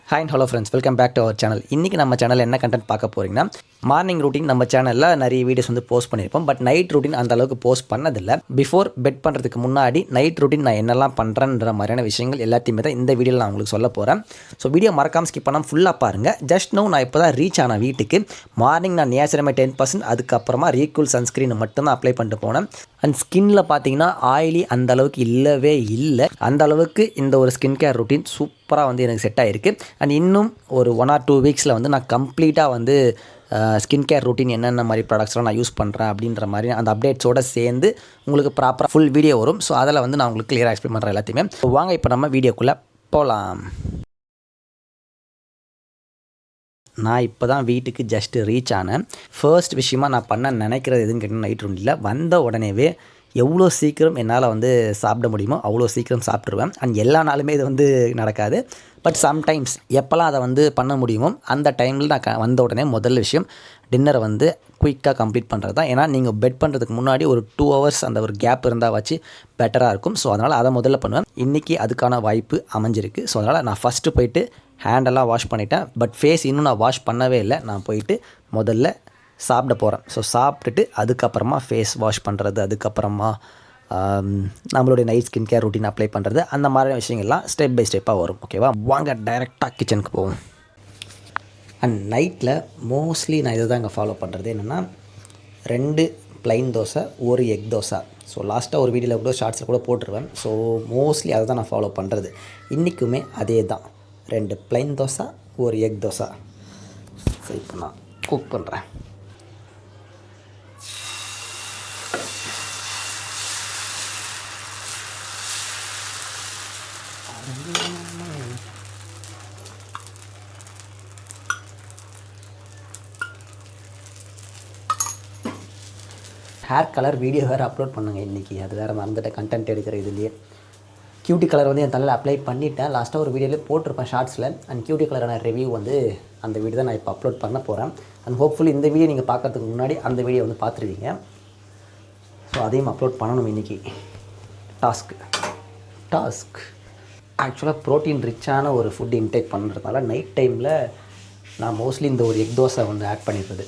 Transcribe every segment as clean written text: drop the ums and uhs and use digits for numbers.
Hi and hello friends, welcome back to our channel. இன்றைக்கி நம்ம channel என்ன content பார்க்க போகிறீங்கன்னா, மார்னிங் ரூட்டின் நம்ம சேனலில் நிறைய வீடியோஸ் வந்து போஸ்ட் பண்ணியிருப்போம். பட் நைட் ரூட்டின் அந்த அளவுக்கு போஸ்ட் பண்ணதில்லை. பிஃபோர் பெட் பண்ணுறதுக்கு முன்னாடி நைட் ரூட்டின் நான் என்னெல்லாம் பண்ணுறேன்ற மாதிரியான விஷயங்கள் எல்லாத்தையுமே தான் இந்த வீடியோவில் நான் உங்களுக்கு சொல்ல போகிறேன். ஸோ வீடியோ மறக்காமல் ஸ்கிப் பண்ணாமல் ஃபுல்லாக பாருங்கள். ஜஸ்ட் நோ நான் இப்போ தான் ரீச் ஆன வீட்டுக்கு. மார்னிங் நான் நேச்சுரமே 10%, அதுக்கப்புறமா ரீகூல் சன்ஸ்க்ரீன் மட்டும்தான் அப்ளை பண்ணிட்டு போனேன். அண்ட் ஸ்கின்ல பார்த்தீங்கன்னா ஆயிலி அந்த அளவுக்கு இல்லவே இல்லை. அந்த அளவுக்கு இந்த ஒரு ஸ்கின் கேர் ரூட்டின் சூப்பராக வந்து எனக்கு செட் ஆகிருக்கு. அண்ட் இன்னும் ஒரு 1 or 2 வீக்ஸில் வந்து நான் கம்ப்ளீட்டாக வந்து ஸ்கின் கேர் ரூட்டின் என்னென்ன மாதிரி ப்ராடக்ட்ஸ்லாம் நான் யூஸ் பண்ணுறேன் அப்படின்ற மாதிரி அந்த அப்டேட்ஸோடு சேர்ந்து உங்களுக்கு ப்ராப்பராக ஃபுல் வீடியோ வரும். ஸோ அதில் வந்து நான் உங்களுக்கு கிளியராக எக்ஸ்பிளைன் பண்ணுறேன் எல்லாத்தையுமே. வாங்க இப்போ நம்ம வீடியோக்குள்ளே போகலாம். நான் இப்போ தான் வீட்டுக்கு ஜஸ்ட்டு ரீச் ஆனேன். ஃபர்ஸ்ட் விஷயமாக நான் பண்ண நினைக்கிறது எதுன்னு கேட்டிங்கன்னா, நைட் ரூட்டில் வந்த உடனேவே எவ்வளோ சீக்கிரம் என்னால் வந்து சாப்பிட முடியுமோ அவ்வளோ சீக்கிரம் சாப்பிட்ருவேன். அண்ட் எல்லா நாளுமே இது வந்து நடக்காது. பட் சம்டைம்ஸ் எப்போல்லாம் அதை வந்து பண்ண முடியுமோ அந்த டைமில் நான் வந்த உடனே முதல் விஷயம் டின்னரை வந்து குயிக்காக கம்ப்ளீட் பண்ணுறது தான். ஏன்னா நீங்கள் பெட் பண்ணுறதுக்கு முன்னாடி ஒரு 2 hours அந்த ஒரு கேப் இருந்தால் வச்சு பெட்டராக இருக்கும். ஸோ அதனால் அதை முதல்ல பண்ணுவேன். இன்றைக்கி அதுக்கான வாய்ப்பு அமைஞ்சிருக்கு. ஸோ அதனால் நான் ஃபஸ்ட்டு போயிட்டு ஹேண்டெல்லாம் வாஷ் பண்ணிட்டேன். பட் ஃபேஸ் இன்னும் நான் வாஷ் பண்ணவே இல்லை. நான் போயிட்டு முதல்ல சாப்பிட போகிறேன். ஸோ சாப்பிட்டுட்டு அதுக்கப்புறமா ஃபேஸ் வாஷ் பண்ணுறது, அதுக்கப்புறமா நம்மளுடைய நைட் ஸ்கின் கேர் ரூட்டின் அப்ளை பண்ணுறது, அந்த மாதிரியான விஷயங்கள்லாம் ஸ்டெப் பை ஸ்டெப்பாக வரும். ஓகேவா, வாங்க டைரெக்டாக கிச்சனுக்கு போவோம். அண்ட் நைட்டில் மோஸ்ட்லி நான் இதை தான் இங்கே ஃபாலோ பண்ணுறது. என்னென்னா 2 plain dosa, 1 egg dosa. So லாஸ்ட்டாக ஒரு வீடியோவில் கூட ஷார்ட்ஸில் கூட போட்டுருவேன். ஸோ மோஸ்ட்லி அதை தான் நான் ஃபாலோ பண்ணுறது. இன்றைக்குமே அதே தான். 2 plain dosa, 1 egg dosa. So இப்போ நான் குக் பண்ணுறேன். ஹேர் கலர் வீடியோ வேறு அப்லோட் பண்ணுங்க இன்றைக்கி. அது வேறு மறந்துட்டேன் கண்டென்ட் எடுக்கிற இதுலேயே. கியூட்டி கலர் வந்து என் தலையில் அப்ளை பண்ணிவிட்டேன். லாஸ்ட்டாக ஒரு வீடியோவில் போட்டிருப்பேன் ஷார்ட்ஸில். அண்ட் கியூட்டி கலரான ரிவ்யூ வந்து அந்த வீடியோ தான் நான் இப்போ அப்லோட் பண்ண போகிறேன். அண்ட் ஹோப்ஃபுல்லி இந்த வீடியோ நீங்கள் பார்க்குறதுக்கு முன்னாடி அந்த வீடியோ வந்து பார்த்துருவீங்க. ஸோ அதையும் அப்லோட் பண்ணணும் இன்றைக்கி. டாஸ்க் ஆக்சுவலாக ப்ரோட்டீன் ரிச்சான ஒரு ஃபுட் இன்டேக் பண்ணுறதுனால நைட் டைமில் நான் மோஸ்ட்லி இந்த ஒரு எக் தோசை வந்து ஆட் பண்ணிடுறது.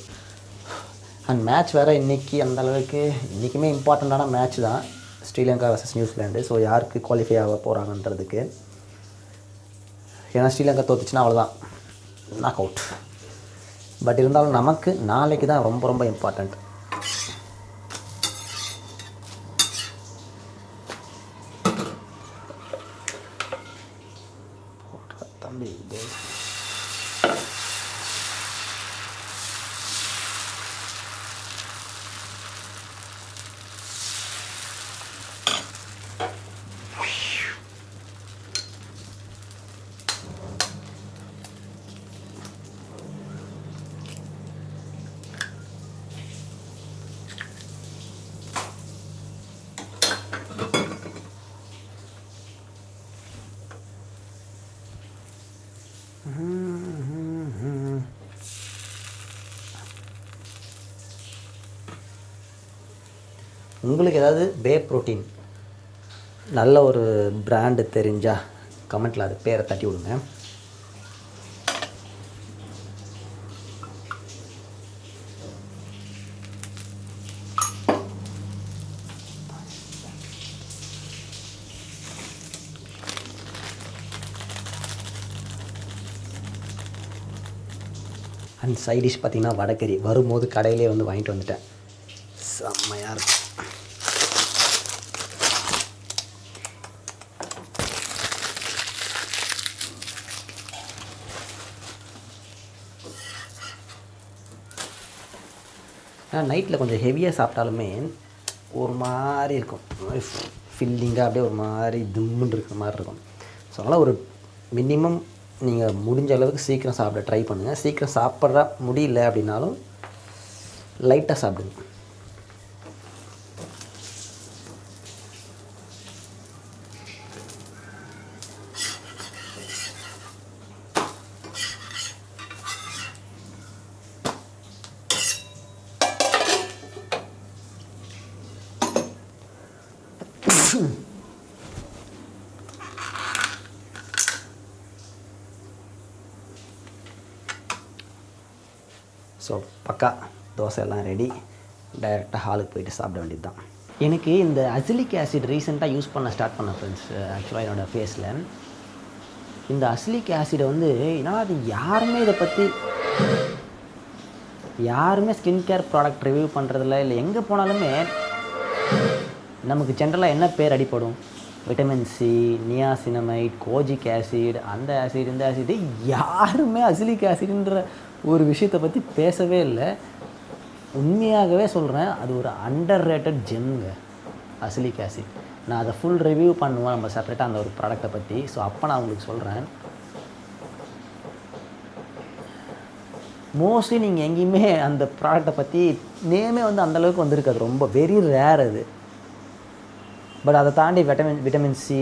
அண்ட் மேட்ச் வேறு இன்றைக்கி அந்த அளவுக்கு இன்றைக்குமே இம்பார்ட்டண்ட்டான மேட்ச் தான், ஸ்ரீலங்கா வர்சஸ் நியூசிலாண்டு. ஸோ யாருக்கு குவாலிஃபை ஆக போகிறாங்கன்றதுக்கு. ஏன்னா ஸ்ரீலங்கா தோத்துச்சுன்னா அவ்வளோதான், நாக் அவுட். பட் இருந்தாலும் நமக்கு நாளைக்கு தான் ரொம்ப ரொம்ப இம்பார்ட்டண்ட். தம்பி உங்களுக்கு ஏதாவது பே ப்ரோட்டீன் நல்ல ஒரு பிராண்டு தெரிஞ்சால் கமெண்ட்டில் அது பேரை தட்டி விடுங்க. அண்ட் சைட் டிஷ் பார்த்திங்கன்னா வடகறி. வரும்போது கடையிலே வந்து வாங்கிட்டு வந்துட்டேன். செம்மையாக இருக்கும். ஆனால் நைட்டில் கொஞ்சம் ஹெவியாக சாப்பிட்டாலுமே ஒரு மாதிரி இருக்கும், ஃபில்லிங்காக அப்படியே ஒரு மாதிரி தும்முன்னு இருக்கிற மாதிரி இருக்கும். ஸோ அதனால் ஒரு மினிமம் நீங்கள் முடிஞ்ச அளவுக்கு சீக்கிரம் சாப்பிட ட்ரை பண்ணுங்கள். சீக்கிரம் சாப்பிட்ற முடியல அப்படின்னாலும் லைட்டாக சாப்பிடுங்க. ஸோ பக்கா தோசை எல்லாம் ரெடி, டைரெக்டாக ஹாலுக்கு போயிட்டு சாப்பிட வேண்டியது தான். எனக்கு இந்த அசிலிக் ஆசிட் ரீசெண்டாக யூஸ் பண்ண ஸ்டார்ட் பண்ணேன் ஃப்ரெண்ட்ஸ். ஆக்சுவலாக என்னோடய ஃபேஸில் இந்த அசிலிக் ஆசிடை வந்து ஏன்னா அது யாருமே ஸ்கின் கேர் ப்ராடக்ட் ரிவ்யூ பண்ணுறதில்ல. இல்லை எங்கே போனாலுமே நமக்கு ஜென்ரலாக என்ன பேர் அடிப்படும், vitamin C, niacinamide, kojic acid, அந்த ஆசிட் இந்த ஆசிட், யாருமே அசிலிக் ஆசிட்ன்ற ஒரு விஷயத்தை பற்றி பேசவே இல்லை. உண்மையாகவே சொல்கிறேன், அது ஒரு அண்டர் ரேட்டட் ஜெம்ங்க அசிலிக் ஆசிட். நான் அதை ஃபுல் ரிவ்யூ பண்ணுவேன் நம்ம செப்பரேட்டாக அந்த ஒரு ப்ராடக்ட்டை பற்றி. ஸோ அப்போ நான் உங்களுக்கு சொல்கிறேன். மோஸ்ட்லி நீங்கள் எங்கேயுமே அந்த ப்ராடக்ட்டை பற்றி நேமே வந்து அந்தளவுக்கு வந்திருக்காது, ரொம்ப வெரி ரேர் அது. பட் அதை தாண்டி விட்டமின் சி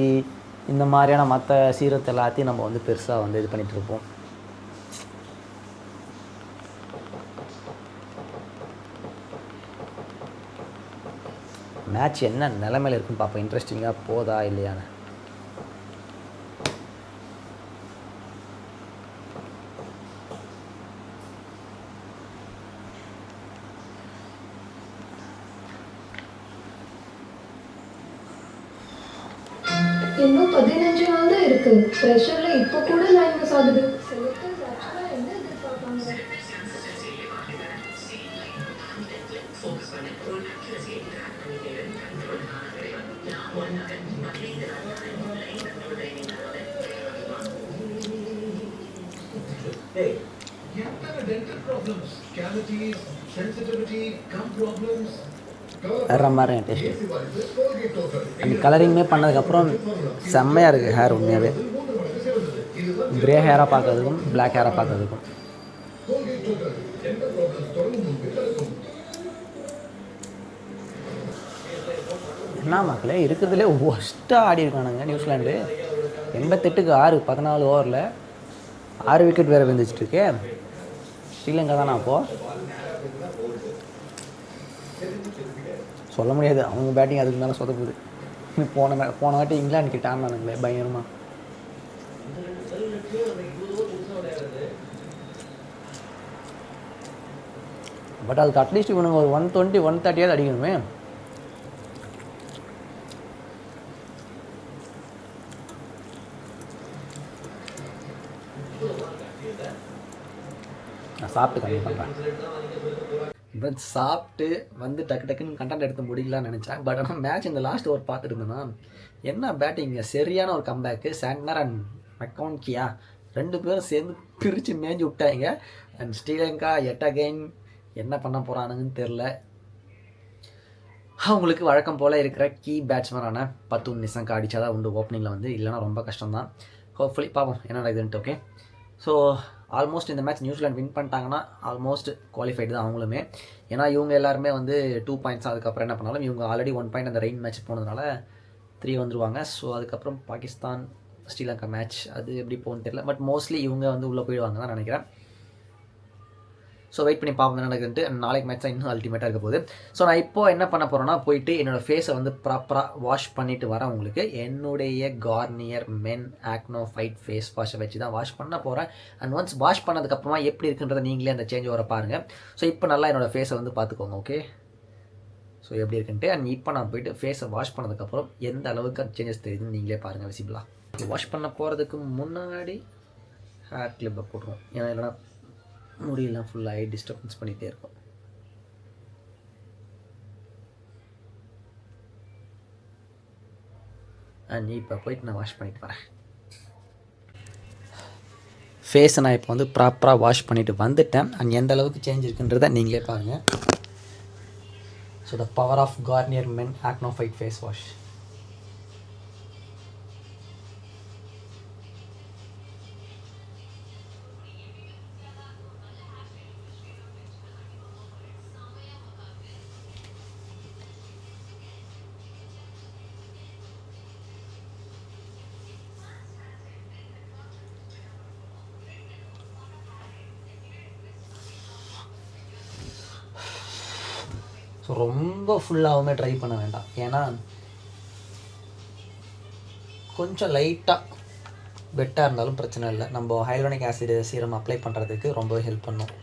இந்த மாதிரியான மற்ற சீரத்தை எல்லாத்தையும் நம்ம வந்து பெருசாக வந்து இது பண்ணிகிட்ருப்போம். மேட்ச் என்ன நிலைமையில் இருக்குன்னு பார்ப்போம், இன்ட்ரெஸ்டிங்காக போதா இல்லையான்னு. இன்னும் 15 நாள் தான் இருக்கு. ப்ரெஷர்ல இப்போ கூட லைன் மிஸ் ஆகுது. வேறு மாதிரி டேஸ்ட்டு. அந்த கலரிங்குமே பண்ணதுக்கப்புறம் செம்மையாக இருக்குது ஹேர். உண்மையாகவே க்ரே ஹேராக பார்க்கறதுக்கும் பிளாக் ஹேராக பார்க்கறதுக்கும். என்ன மக்களே, இருக்கிறதுலே ஒஸ்ட்டாக ஆடி இருக்கானுங்க நியூசிலாண்டு. 88க்கு 6, 14 ஓவரில் 6 விக்கெட் வேறு விழுந்துச்சுட்ருக்கு. ஸ்ரீலங்கா தானே அப்போது சொல்ல முடியாது. அவங்க பேட்டிங் அதுக்கு மேலே சொதப்புது. போன வாட்டி இங்கிலாந்து கிட்ட ஆனானுங்களே பயங்கரமாக. பட் அதுக்கு அட்லீஸ்ட் இவனுங்க ஒரு 120, 130 அடிக்கணுமே. நான் சாப்பிட்டு கம்மி பண்ணுறேன். பட் சாப்பிட்டு வந்து டக்குன்னு கண்டென்ட் எடுத்து முடிக்கலான்னு நினச்சேன். பட் ஆனால் மேட்ச் இந்த லாஸ்ட் ஓவர் பார்த்துட்டு இருந்தேன்னா என்ன பேட்டிங்க, சரியான ஒரு கம்பேக்கு. சாண்ட்னர் அண்ட் மெக்கோன்கியா 2 பேரும் சேர்ந்து பிரித்து மேய்ஞ்சி விட்டாங்க. அண்ட் ஸ்ரீலங்கா எட் அகைன் என்ன பண்ண போகிறானுங்கன்னு தெரில. அவங்களுக்கு வழக்கம் போல் இருக்கிற கீ பேட்ஸ்மேனான பத்துன் நிசங்கா அடித்தா தான் உண்டு ஓப்பனிங்கில் வந்து, இல்லைனா ரொம்ப கஷ்டம்தான். ஹோப்ஃபுல்லி பார்ப்போம் என்னடா இதுன்ட்டு. ஓகே, ஸோ ஆல்மோஸ்ட் இந்த மேட்ச் நியூசிலாந்து வின் பண்ணிட்டாங்கன்னா ஆல்மோஸ்ட் குவாலிஃபைடு தான் அவங்களுமே. ஏன்னா இவங்க எல்லாருமே வந்து 2 பாயிண்ட்ஸ், அதுக்கப்புறம் என்ன பண்ணாலும் இவங்க ஆல்ரெடி 1 பாயிண்ட் அந்த ரெயின் மேட்ச் போனதுனால 3 வந்துருவாங்க. ஸோ அதுக்கப்புறம் பாகிஸ்தான் ஸ்ரீலங்கா மேட்ச் அது எப்படி போகணுன்னு தெரியல. பட் மோஸ்ட்லி இவங்க வந்து உள்ளே போயிடுவாங்க தான் நினைக்கிறேன். ஸோ வெயிட் பண்ணி பார்ப்போம் என்ன நடக்குதுன்ட்டு. நாளைக்கு மேட்ச் தான் இன்னும் அல்டிமேட்டாக இருக்க போகுது. ஸோ நான் இப்போது என்ன பண்ண போகிறேன்னா, போயிட்டு என்னோடய ஃபேஸை வந்து ப்ராப்பராக வாஷ் பண்ணிவிட்டு வரேன். உங்களுக்கு என்னுடைய Garnier men acno fight face வாஷை வச்சு தான் வாஷ் பண்ண போகிறேன். அண்ட் ஒன்ஸ் வாஷ் பண்ணதுக்கப்புறமா எப்படி இருக்குன்றதை நீங்களே அந்த சேஞ்ச் வர பாருங்கள். ஸோ இப்போ நல்லா என்னோடய ஃபேஸை வந்து பார்த்துக்கோங்க. ஓகே, ஸோ எப்படி இருக்குன்ட்டு. அண்ட் இப்போ நான் போயிட்டு ஃபேஸை வாஷ் பண்ணதுக்கப்புறம் எந்த அளவுக்கு அந்த சேஞ்சஸ் தெரியுதுன்னு நீங்களே பாருங்கள் விசிபிளாக. வாஷ் பண்ண போகிறதுக்கு முன்னாடி ஹேர் கிளிப்பை போட்டுருவோம். ஏன்னா இல்லைனா முடியெல்லாம் ஃபுல்லாகி டிஸ்டர்பன்ஸ் பண்ணிகிட்டே இருக்கும். அண்ட் இப்போ போயிட்டு நான் வாஷ் பண்ணிட்டு வரேன். ஃபேஸை நான் இப்போ வந்து ப்ராப்பராக வாஷ் பண்ணிவிட்டு வந்துட்டேன். அண்ட் எந்த அளவுக்கு சேஞ்ச் இருக்குன்றதை நீங்களே பாருங்கள். So the power of Garnier men acno fight face wash. So ரொம்ப ஃபுல்லாகவுமே ட்ரை பண்ண வேண்டாம். ஏன்னா கொஞ்சம் லைட்டாக வெட்டாக இருந்தாலும் பிரச்சனை இல்லை. நம்ம ஹைலோனிக் ஆசிட் சீரம் அப்ளை பண்ணுறதுக்கு ரொம்பவே ஹெல்ப் பண்ணும்.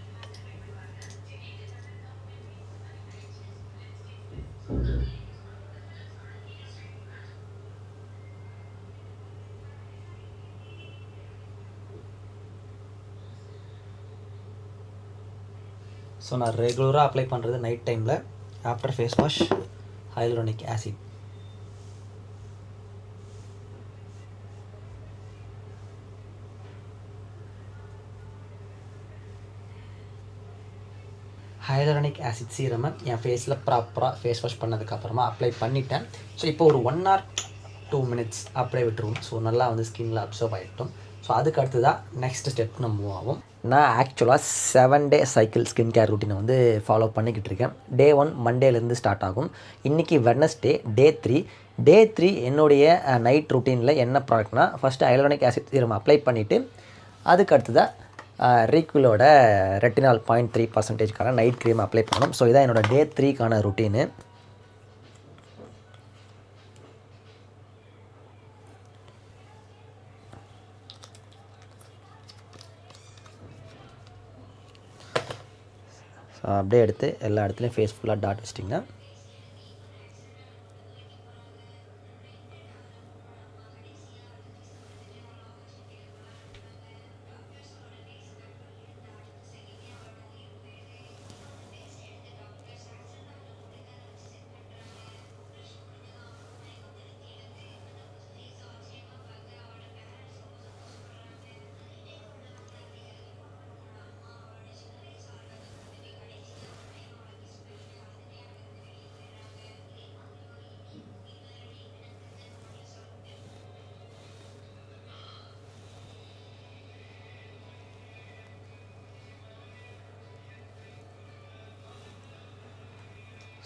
ஸோ நான் ரெகுலராக அப்ளை பண்ணுறது நைட் டைமில் after face wash hyaluronic acid. Hyaluronic acid சீரமை என் ஃபேஸில் ப்ராப்பராக ஃபேஸ் வாஷ் பண்ணதுக்கப்புறமா அப்ளை பண்ணிட்டேன். ஸோ இப்போ ஒரு 1 or 2 minutes அப்படியே விட்டுருவோம். ஸோ நல்லா வந்து ஸ்கின்னில் அப்சர்வ் ஆகிட்டோம். ஸோ அதுக்கு அடுத்து தான் நெக்ஸ்ட் ஸ்டெப் நம்ம மூவ் ஆகும். நான் ஆக்சுவலாக 7 day சைக்கிள் ஸ்கின் கேர் ரூட்டீனை வந்து ஃபாலோ பண்ணிக்கிட்டு இருக்கேன். Day 1 மண்டேலேருந்து ஸ்டார்ட் ஆகும். இன்றைக்கி வெட்னஸ்டே Day 3. Day 3 என்னுடைய நைட் ரூட்டீனில் என்ன ப்ராடக்ட்னா, first hyaluronic acid serum apply பண்ணிவிட்டு அதுக்கு அடுத்து தான் ரீக்விலோட ரெட்டினால் 0.3% நைட் க்ரீம் அப்ளை பண்ணணும். ஸோ இதான் என்னோடய Day 3க்கான ருட்டீனு. ஸோ அப்படியே எடுத்து எல்லா இடத்துலையும் ஃபேஸ் ஃபுல்லாக டாட் வச்சிட்டிங்கன்னா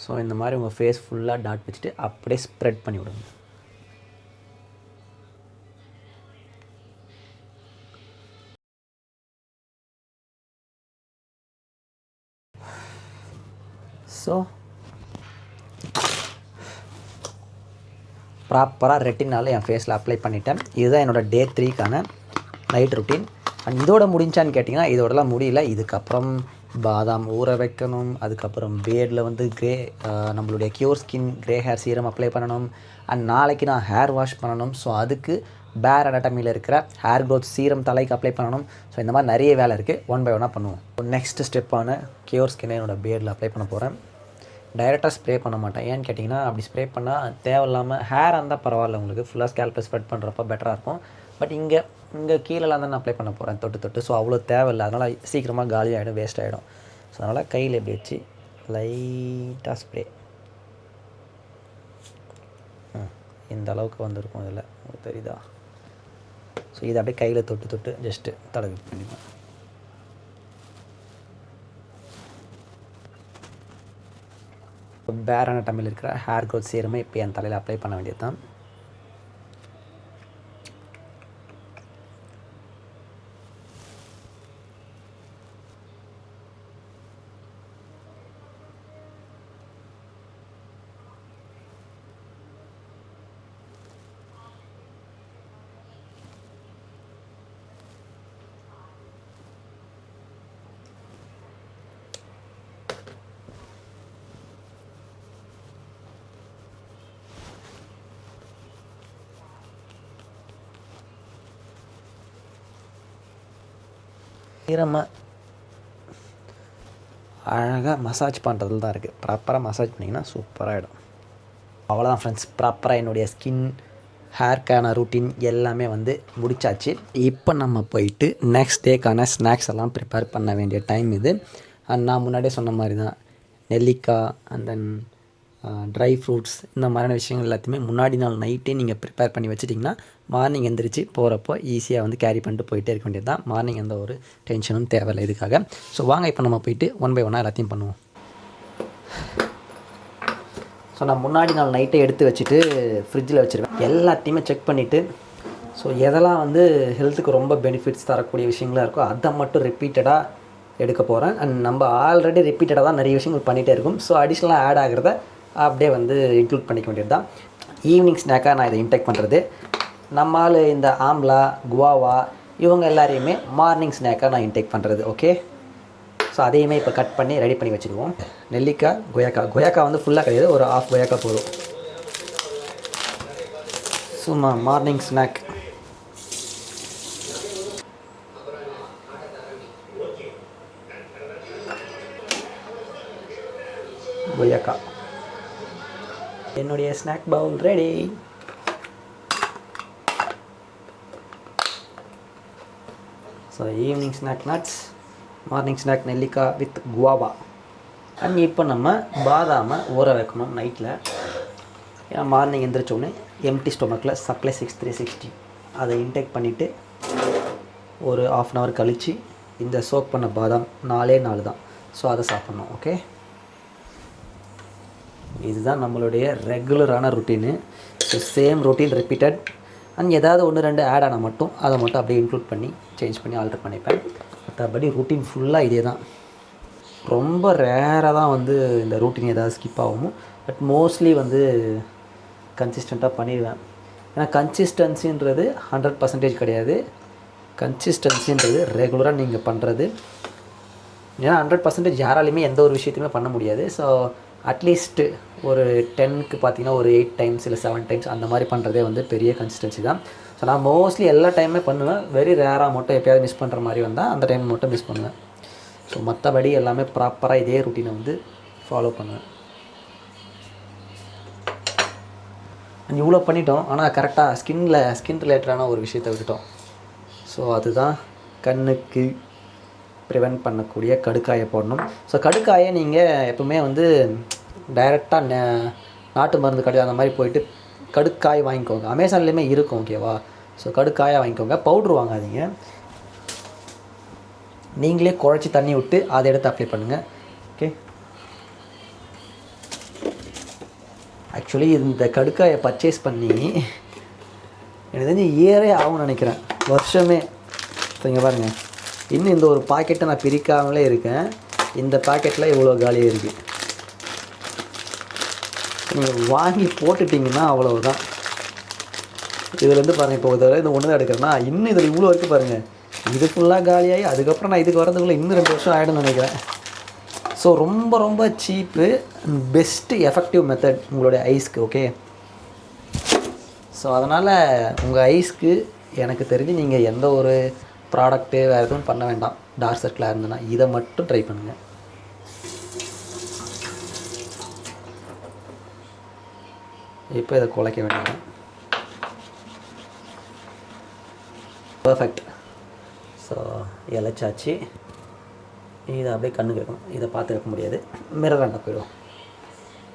ஸோ இந்த மாதிரி உங்கள் ஃபேஸ் ஃபுல்லாக டாட் வச்சுட்டு அப்படியே ஸ்ப்ரெட் பண்ணி விடுங்க. ஸோ ப்ராப்பராக ரெட்டினால் என் ஃபேஸில் அப்ளை பண்ணிட்டேன். இதுதான் என்னோடய Day 3க்கான நைட் ருட்டீன். அண்ட் இதோட முடிஞ்சான்னு கேட்டிங்கன்னா இதோடலாம் முடியல. இதுக்கப்புறம் பாதாம் ஊற வைக்கணும். அதுக்கப்புறம் பேர்டில் வந்து நம்மளுடைய cure skin grey hair serum apply பண்ணணும். அண்ட் நாளைக்கு நான் ஹேர் வாஷ் பண்ணணும். ஸோ அதுக்கு பேர் அனாட்டமியில் இருக்கிற ஹேர் க்ரோத் சீரம் தலைக்கு அப்ளை பண்ணணும். ஸோ இந்த மாதிரி நிறைய வேலை இருக்குது. 1 by 1 பண்ணுவோம். நெக்ஸ்ட் ஸ்டெப்பான க்யூர் ஸ்கின்னை என்னோடய பேர்டில் அப்ளை பண்ண போகிறேன். டைரெக்டாக ஸ்ப்ரே பண்ண மாட்டேன். ஏன்னு கேட்டிங்கன்னா அப்படி ஸ்ப்ரே பண்ணால் தேவையில்லாமல் ஹேர் இருந்தால் பரவாயில்ல, உங்களுக்கு ஃபுல்லாக ஸ்கேல்பில் ஸ்ப்ரெட் பண்ணுறப்ப பெட்டராக இருக்கும். பட் இங்கே கீழெல்லாம் தான் நான் அப்ளை பண்ண போகிறேன் தொட்டு. ஸோ அவ்வளோ தேவையில்லை. அதனால் சீக்கிரமாக காலி ஆகிடும், வேஸ்ட் ஆகிடும். ஸோ அதனால் கையில் எப்படி வச்சு லைட்டாக ஸ்ப்ரே இந்த அளவுக்கு வந்திருக்கும். இதில் உங்களுக்கு தெரியுதா? ஸோ இதை அப்படியே கையில் தொட்டு ஜஸ்ட்டு தடவி பண்ணிடுவேன். பேர் அனாட்டமியில் இருக்கிற ஹேர் க்ரோத் சீரமே இப்போ என் தலையில் அப்ளை பண்ண வேண்டியது தான். சீரமாக அழகாக மசாஜ் பண்ணுறதுல தான் இருக்குது. ப்ராப்பராக மசாஜ் பண்ணிங்கன்னா சூப்பராகிடும். அவ்வளோதான் ஃப்ரெண்ட்ஸ், ப்ராப்பராக என்னுடைய ஸ்கின் ஹேர்க்கான ரூட்டீன் எல்லாமே வந்து முடிச்சாச்சு. இப்போ நம்ம போயிட்டு நெக்ஸ்ட் டேக்கான ஸ்நாக்ஸ் எல்லாம் ப்ரிப்பேர் பண்ண வேண்டிய டைம் இது. நான் முன்னாடியே சொன்ன மாதிரி தான் நெல்லிக்காய் அண்ட் தென் ட்ரை ஃப்ரூட்ஸ் இந்த மாதிரியான விஷயங்கள் எல்லாத்தையுமே முன்னாடி நாள் நைட்டே நீங்கள் ப்ரிப்பேர் பண்ணி வச்சுட்டிங்கன்னா மார்னிங் எந்திரிச்சு போகிறப்போ ஈஸியாக வந்து கேரி பண்ணிட்டு போயிட்டே இருக்க வேண்டியது தான். மார்னிங் எந்த ஒரு டென்ஷனும் தேவையில்லை இதுக்காக. ஸோ வாங்க இப்போ நம்ம போயிட்டு 1 by 1 எல்லாத்தையும் பண்ணுவோம். ஸோ நான் முன்னாடி நாள் நைட்டே எடுத்து வச்சுட்டு ஃப்ரிட்ஜில் வச்சுருவேன். எல்லாத்தையுமே செக் பண்ணிவிட்டு ஸோ எதெல்லாம் வந்து ஹெல்த்துக்கு ரொம்ப பெனிஃபிட்ஸ் தரக்கூடிய விஷயங்களாக இருக்கோ அதை மட்டும் ரிப்பீட்டடாக எடுக்க போகிறேன். அண்ட் நம்ம ஆல்ரெடி ரிப்பீட்டடாக தான் நிறைய விஷயங்கள் பண்ணிகிட்டே இருக்கும். ஸோ அடிஷ்னலாக ஆட் ஆகிறத அப்படியே வந்து இன்க்ளூட் பண்ணிக்க வேண்டியது தான். ஈவினிங் ஸ்நாக்காக நான் இதை இன்டேக் பண்ணுறது. நம்மால் இந்த ஆம்லா குவாவா இவங்க எல்லாரையுமே மார்னிங் ஸ்நாக்காக நான் இன்டேக் பண்ணுறது. ஓகே, ஸோ அதையுமே இப்போ கட் பண்ணி ரெடி பண்ணி வச்சுக்குவோம். நெல்லிக்காய் கொய்யாக்காய் வந்து ஃபுல்லாக கிடையாது, ஒரு ½ கொய்யாக்காய் போதும். சும்மா மார்னிங் ஸ்நாக். கொய்யாக்கா. என்னுடைய snack bowl ready. So evening snack nuts, morning snack நெல்லிக்காய் வித் குவாவா. அண்ட் இப்போ நம்ம பாதாமை ஊற வைக்கணும் நைட்டில். ஏன்னா மார்னிங் எழுந்திரிச்சோடனே எம்டி ஸ்டொமக்கில் சப்ளை 6360 அதை இன்டேக் பண்ணிவிட்டு ஒரு 1/2 hour கழித்து இந்த சோக் பண்ண பாதாம் 4 தான். ஸோ அதை சாப்பிட்ணும். ஓகே, இதுதான் நம்மளுடைய ரெகுலரான routine. So same routine repeated. And ஏதாவது 1-2 ஆட் ஆனால் மட்டும் அதை மட்டும் அப்படியே இன்க்ளூட் பண்ணி சேஞ்ச் பண்ணி ஆல்டர் பண்ணிப்பேன். மற்றபடி ரொட்டீன் ஃபுல்லாக இதே தான். ரொம்ப ரேராக தான் வந்து இந்த ரொட்டீன் ஏதாவது ஸ்கிப் ஆகும். பட் மோஸ்ட்லி வந்து கன்சிஸ்டண்ட்டாக பண்ணிடுவேன். ஏன்னா கன்சிஸ்டன்சின்றது 100% கிடையாது. கன்சிஸ்டன்சின்றது ரெகுலராக நீங்கள் பண்ணுறது. ஏன்னா 100% யாராலையுமே எந்த ஒரு விஷயத்தையுமே பண்ண முடியாது. ஸோ அட்லீஸ்ட்டு ஒரு 10க்கு பார்த்தீங்கன்னா ஒரு 8 times இல்லை 7 times அந்த மாதிரி பண்ணுறதே வந்து பெரிய கன்சிஸ்டன்சி தான். ஸோ நான் மோஸ்ட்லி எல்லா டைமே பண்ணுவேன். வெரி ரேராக மட்டும் எப்போயாவது மிஸ் பண்ணுற மாதிரி வந்தால் அந்த டைம் மட்டும் மிஸ் பண்ணுவேன். ஸோ மற்றபடி எல்லாமே ப்ராப்பராக இதே ரொட்டீனை வந்து ஃபாலோ பண்ணுவேன். அண்ட் இவ்வளோ பண்ணிட்டோம், ஆனால் கரெக்டாக ஸ்கின் ரிலேட்டடான ஒரு விஷயத்தை விட்டுட்டோம். ஸோ அதுதான் கண்ணுக்கு ப்ரிவென்ட் பண்ணக்கூடிய கடுக்காயை போடணும். ஸோ கடுக்காயை நீங்கள் எப்பவுமே வந்து டைரெக்டாக நாட்டு மருந்து கடை அந்த மாதிரி போயிட்டு கடுக்காய் வாங்கிக்கோங்க. அமேசான்லேயுமே இருக்கும். ஓகேவா? ஸோ கடுக்காயாக வாங்கிக்கோங்க. பவுட்ரு வாங்காதீங்க. நீங்களே குழச்சி தண்ணி விட்டு அதை எடுத்து அப்ளை பண்ணுங்கள். ஓகே, ஆக்சுவலி இந்த கடுக்காயை பர்ச்சேஸ் பண்ணி எனக்கு தெரிஞ்சு இயரே ஆகும்னு நினைக்கிறேன், வருஷமே. ஸோ இங்கே பாருங்கள், இன்னும் இந்த ஒரு பாக்கெட்டை நான் பிரிக்காமலே இருக்கேன். இந்த பாக்கெட்டில் இவ்வளோ காலியாக இருக்குது. நீங்கள் வாங்கி போட்டுட்டிங்கன்னா அவ்வளவுதான். இதுலேருந்து பாருங்கள், இப்போ ஒரு இந்த ஒன்று தான் எடுக்கிறேன்னா இன்னும் இதில் இவ்வளோ இருக்குது பாருங்கள். இது ஃபுல்லாக காலியாகி அதுக்கப்புறம் நான் இதுக்கு வரதுக்குள்ளே இன்னும் 2 வருஷம் ஆகிடும்னு நினைக்கிறேன். ஸோ ரொம்ப ரொம்ப சீப்பு, பெஸ்ட்டு எஃபெக்டிவ் மெத்தட் உங்களுடைய ஐஸ்க்கு. ஓகே, ஸோ அதனால் உங்கள் ஐஸ்க்கு எனக்கு தெரிஞ்சு நீங்கள் எந்த ஒரு ப்ராடக்ட்டு வேறு எதுவும் பண்ண வேண்டாம். டார்க் சர்க்கிளாக இருந்ததுன்னா இதை மட்டும் ட்ரை பண்ணுங்கள். இப்போ இதை குலைக்க வேண்டியது. பர்ஃபெக்ட். ஸோ இலைச்சாச்சு. இதை அப்படியே கண்ணு வைக்கணும். இதை பார்த்து வைக்க முடியாது, மிரராண்ட போயிடுவோம்.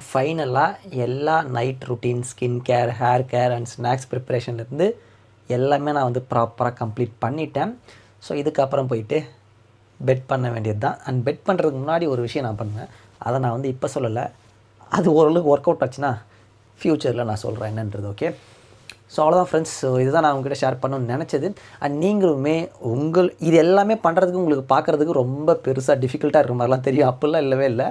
ஃபைனலாக எல்லா night routine, skin care, hair care and snacks ப்ரிப்பரேஷன்லேருந்து எல்லாமே நான் வந்து ப்ராப்பராக கம்ப்ளீட் பண்ணிட்டேன். ஸோ இதுக்கப்புறம் போயிட்டு பெட் பண்ண வேண்டியது தான். அண்ட் பெட் பண்ணுறதுக்கு முன்னாடி ஒரு விஷயம் நான் பண்ணுவேன். அதை நான் வந்து இப்போ சொல்லலை. அது ஓரளவுக்கு ஒர்க் அவுட் ஆச்சுன்னா ஃப்யூச்சரில் நான் சொல்கிறேன் என்னன்றது. ஓகே, ஸோ அவ்வளோதான் ஃப்ரெண்ட்ஸ். ஸோ இதுதான் நான் உங்கள்கிட்ட ஷேர் பண்ணணும்னு நினச்சது. அண்ட் நீங்களுமே இது எல்லாமே பண்ணுறதுக்கு உங்களுக்கு பார்க்குறதுக்கு ரொம்ப பெருசாக டிஃபிகல்ட்டாக இருக்கிற மாதிரிலாம் தெரியும். அப்படிலாம் இல்லவே இல்லை.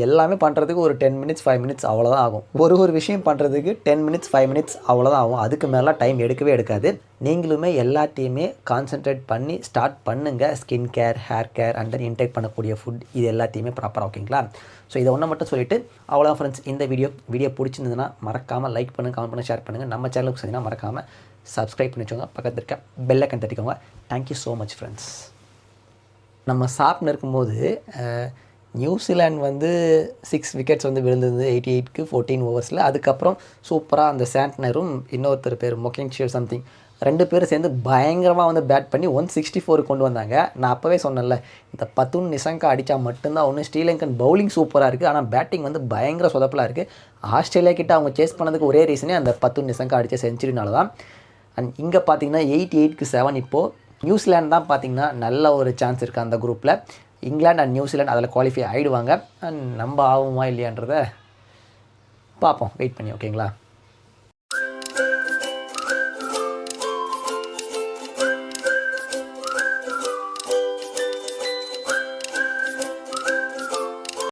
எல்லாமே பண்ணுறதுக்கு ஒரு 10 minutes 5 minutes அவ்வளோதான் ஆகும். ஒரு விஷயம் பண்ணுறதுக்கு 10 minutes 5 minutes அவ்வளோதான் ஆகும். அதுக்கு மேலே டைம் எடுக்கவே எடுக்காது. நீங்களுமே எல்லாத்தையுமே கான்சென்ட்ரேட் பண்ணி ஸ்டார்ட் பண்ணுங்கள். Skin care, hair care and then intake பண்ணக்கூடிய ஃபுட், இது எல்லாத்தையுமே ப்ராப்பராக. ஓகேங்களா? ஸோ இதை ஒன்று மட்டும் சொல்லிவிட்டு அவ்வளோதான் ஃப்ரெண்ட்ஸ். இந்த வீடியோ பிடிச்சிருந்ததுன்னா மறக்காமல் லைக் பண்ணுங்கள், கமெண்ட் பண்ணி ஷேர் பண்ணுங்கள். நம்ம சேனலுக்கு சொன்னீங்கன்னா மறக்காமல் சப்ஸ்கிரைப் பண்ணி வச்சோங்க. பக்கத்தில் இருக்க பெல் ஐக்கன் தட்டிக்கோங்க. Thank you so much friends. நம்ம சாப்பிட்டு இருக்கும்போது நியூசிலாந்து வந்து 6 wickets வந்து விழுந்தது 88க்கு 14 overs. அதுக்கப்புறம் சூப்பராக அந்த சாண்ட்னரும் இன்னொருத்தர் பேர் மொக்கிங்ஷியர் சம்திங் 2 பேரும் சேர்ந்து பயங்கரமாக வந்து பேட் பண்ணி 164 கொண்டு வந்தாங்க. நான் அப்போவே சொன்னேன்ல, இந்த பத்துன் நிசங்கா அடித்தா மட்டும்தான் ஒன்று. ஸ்ரீலங்கன் பவுலிங் சூப்பராக இருக்குது, ஆனால் பேட்டிங் வந்து பயங்கர சொதப்பலாக இருக்குது. ஆஸ்திரேலியா கிட்ட அவங்க சேஸ் பண்ணதுக்கு ஒரே ரீசனே அந்த பத்துன் நிசங்கா அடித்த செஞ்சுரினால தான். அண்ட் இங்கே பார்த்தீங்கன்னா 88க்கு 7. இப்போது நியூசிலாந்து தான் பார்த்தீங்கன்னா நல்ல ஒரு சான்ஸ் இருக்குது அந்த குரூப்பில். இங்கிலாந்து அண்ட் நியூசிலாந்து அதில் குவாலிஃபை ஆகிடுவாங்க. அண்ட் நம்ம ஆகுமா இல்லையான்றதை பார்ப்போம், வெயிட் பண்ணி. ஓகேங்களா?